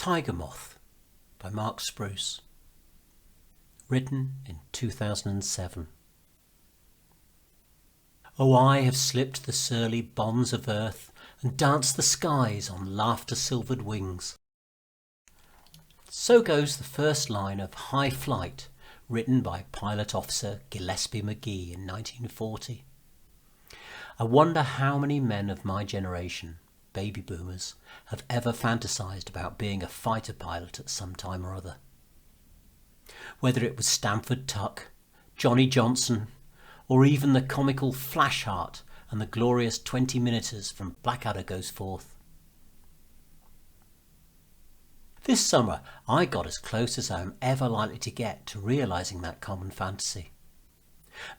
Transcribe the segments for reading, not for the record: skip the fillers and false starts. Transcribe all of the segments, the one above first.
Tiger Moth by Mark Spruce. Written in 2007. Oh, I have slipped the surly bonds of earth and danced the skies on laughter-silvered wings. So goes the first line of High Flight, written by Pilot Officer Gillespie McGee in 1940. I wonder how many men of my generation, baby boomers, have ever fantasized about being a fighter pilot at some time or other. Whether it was Stanford Tuck, Johnny Johnson, or even the comical Flashheart and the glorious 20-minuters from Blackadder Goes Forth. This summer I got as close as I am ever likely to get to realising that common fantasy.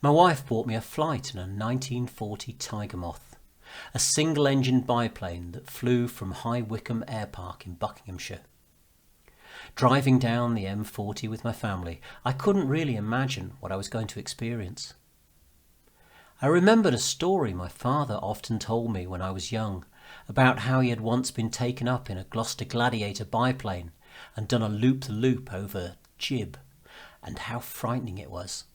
My wife bought me a flight in a 1940 Tiger Moth, a single-engined biplane that flew from High Wycombe Air Park in Buckinghamshire. Driving down the M40 with my family, I couldn't really imagine what I was going to experience. I remembered a story my father often told me when I was young about how he had once been taken up in a Gloucester Gladiator biplane and done a loop-the-loop over Jib, and how frightening it was.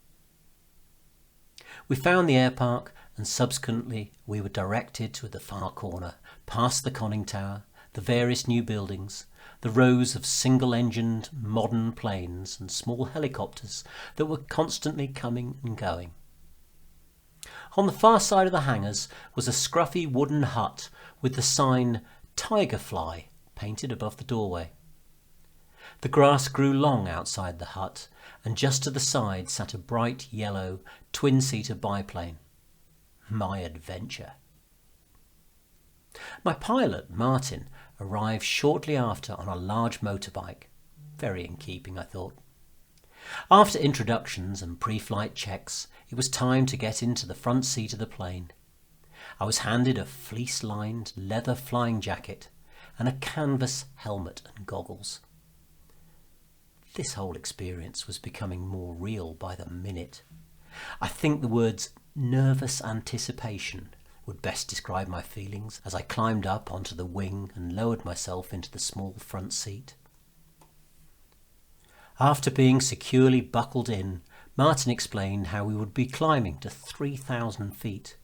We found the air park, and subsequently we were directed to the far corner, past the conning tower, the various new buildings, the rows of single-engined modern planes and small helicopters that were constantly coming and going. On the far side of the hangars was a scruffy wooden hut with the sign Tiger Fly painted above the doorway. The grass grew long outside the hut, and just to the side sat a bright yellow twin-seater biplane. My adventure. My pilot, Martin, arrived shortly after on a large motorbike. Very in keeping, I thought. After introductions and pre-flight checks, it was time to get into the front seat of the plane. I was handed a fleece-lined leather flying jacket and a canvas helmet and goggles. This whole experience was becoming more real by the minute. I think the words nervous anticipation would best describe my feelings as I climbed up onto the wing and lowered myself into the small front seat. After being securely buckled in, Martin explained how we would be climbing to 3,000 feet.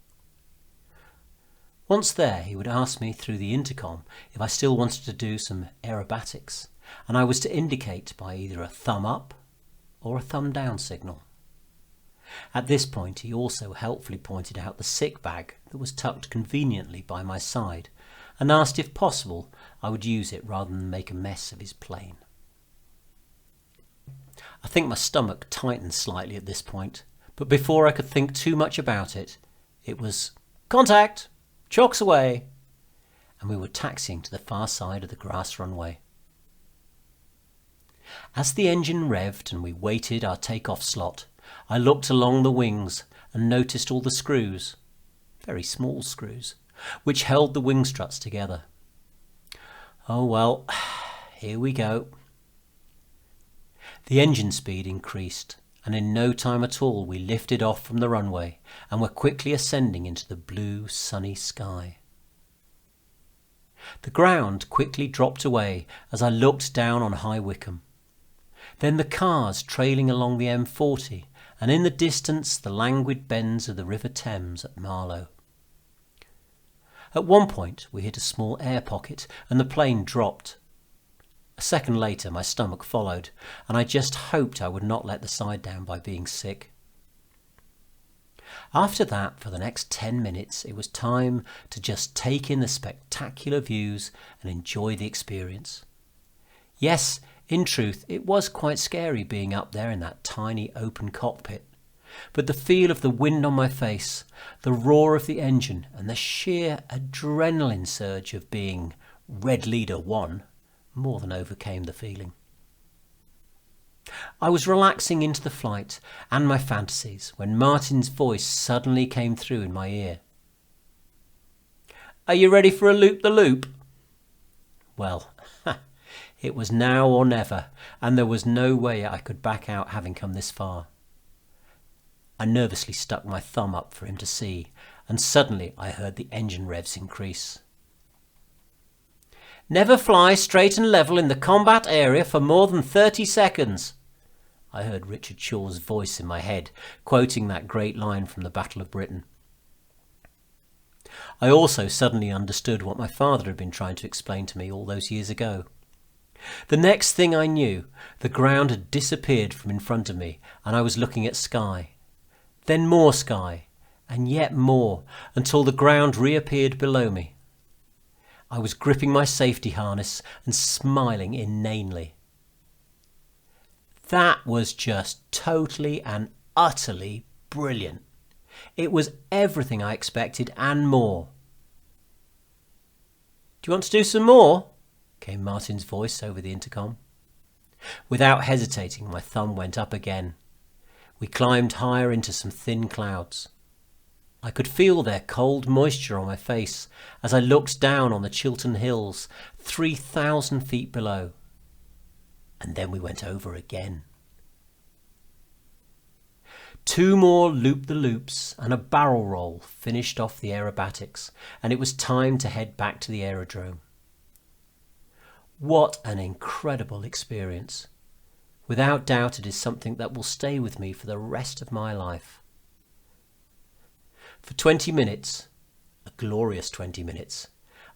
Once there, he would ask me through the intercom if I still wanted to do some aerobatics, and I was to indicate by either a thumb up or a thumb down signal. At this point, he also helpfully pointed out the sick bag that was tucked conveniently by my side and asked if possible I would use it rather than make a mess of his plane. I think my stomach tightened slightly at this point, but before I could think too much about it, it was "Contact! Chocks away!" and we were taxiing to the far side of the grass runway. As the engine revved and we waited our take-off slot, I looked along the wings and noticed all the screws, very small screws, which held the wing struts together. Oh well, here we go. The engine speed increased, and in no time at all we lifted off from the runway and were quickly ascending into the blue, sunny sky. The ground quickly dropped away as I looked down on High Wycombe. Then the cars trailing along the M40, and in the distance the languid bends of the River Thames at Marlow. At one point we hit a small air pocket and the plane dropped. A second later my stomach followed, and I just hoped I would not let the side down by being sick. After that, for the next 10 minutes, it was time to just take in the spectacular views and enjoy the experience. Yes, in truth, it was quite scary being up there in that tiny open cockpit, but the feel of the wind on my face, the roar of the engine, and the sheer adrenaline surge of being Red Leader 1 more than overcame the feeling. I was relaxing into the flight and my fantasies when Martin's voice suddenly came through in my ear. "Are you ready for a loop-the-loop?" Well, it was now or never, and there was no way I could back out having come this far. I nervously stuck my thumb up for him to see, and suddenly I heard the engine revs increase. Never fly straight and level in the combat area for more than 30 seconds. I heard Richard Shaw's voice in my head, quoting that great line from the Battle of Britain. I also suddenly understood what my father had been trying to explain to me all those years ago. The next thing I knew, the ground had disappeared from in front of me, and I was looking at sky. Then more sky, and yet more, until the ground reappeared below me. I was gripping my safety harness and smiling inanely. That was just totally and utterly brilliant. It was everything I expected and more. "Do you want to do some more?" came Martin's voice over the intercom. Without hesitating, my thumb went up again. We climbed higher into some thin clouds. I could feel their cold moisture on my face as I looked down on the Chiltern Hills, 3,000 feet below. And then we went over again. 2 more loop-the-loops and a barrel roll finished off the aerobatics, and it was time to head back to the aerodrome. What an incredible experience. Without doubt, it is something that will stay with me for the rest of my life. For 20 minutes, a glorious 20 minutes,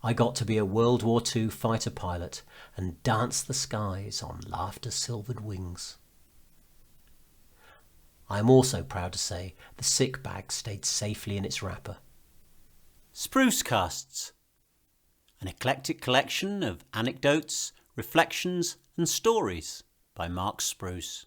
I got to be a World War II fighter pilot and dance the skies on laughter-silvered wings. I am also proud to say the sick bag stayed safely in its wrapper. Spruce Casts, an eclectic collection of anecdotes, reflections and stories by Mark Spruce.